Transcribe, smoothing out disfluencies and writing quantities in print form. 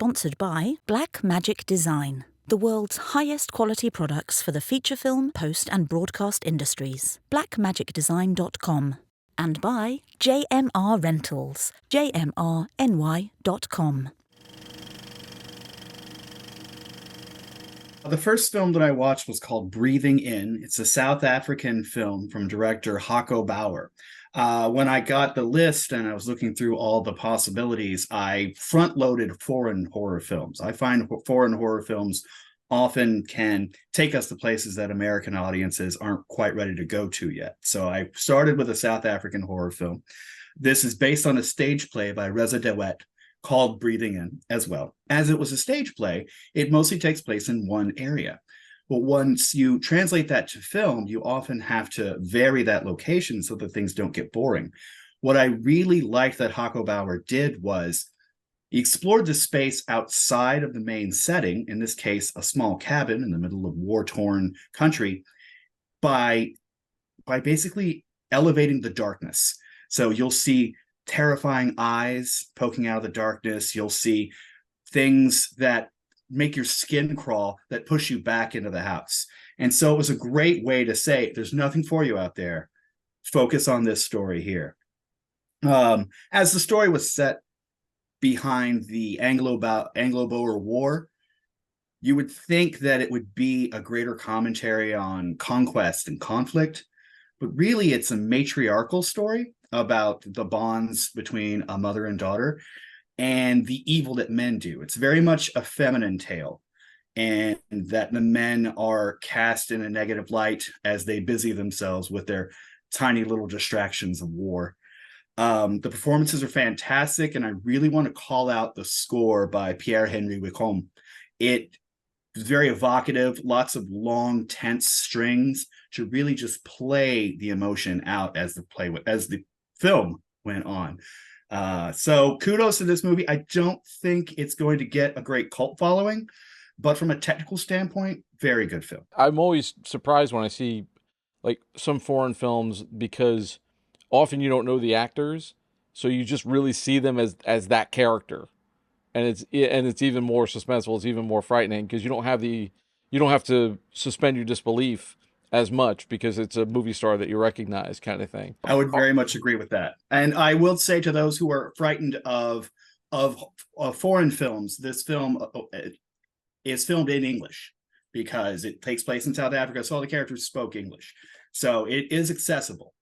Sponsored by Black Magic Design, the world's highest quality products for the feature film, post and broadcast industries. blackmagicdesign.com. And by JMR Rentals, jmrny.com. The first film that I watched was called Breathing In. It's a South African film from director Hako Bauer. When I got the list and I was looking through all the possibilities, I front-loaded foreign horror films. I find foreign horror films often can take us to places that American audiences aren't quite ready to go to yet. So I started with a South African horror film. This is based on a stage play by Reza DeWet called Breathing In as well. As it was a stage play, it mostly takes place in one area. But once you translate that to film, you often have to vary that location so that things don't get boring. What I really liked that Hako Bauer did was he explored the space outside of the main setting, in this case, a small cabin in the middle of war-torn country, by basically elevating the darkness. So you'll see terrifying eyes poking out of the darkness. You'll see things that make your skin crawl, that push you back into the house. And so it was a great way to say, there's nothing for you out there. Focus on this story here. As the story was set behind the Anglo-Boer War, you would think that it would be a greater commentary on conquest and conflict, but really it's a matriarchal story about the bonds between a mother and daughter and the evil that men do. It's very much a feminine tale, and that the men are cast in a negative light as they busy themselves with their tiny little distractions of war. The performances are fantastic, and I really want to call out the score by Pierre-Henri Wicom. It is very evocative, lots of long, tense strings to really just play the emotion out as the film went on. So kudos to this movie. I don't think it's going to get a great cult following, but from a technical standpoint, very good film. I'm always surprised when I see like some foreign films, because often you don't know the actors, so you just really see them as that character, and it's even more suspenseful. It's even more frightening because you don't have to suspend your disbelief as much because it's a movie star that you recognize, kind of thing. I would very much agree with that. And I will say to those who are frightened of foreign films, this film is filmed in English because it takes place in South Africa, so all the characters spoke English. So it is accessible.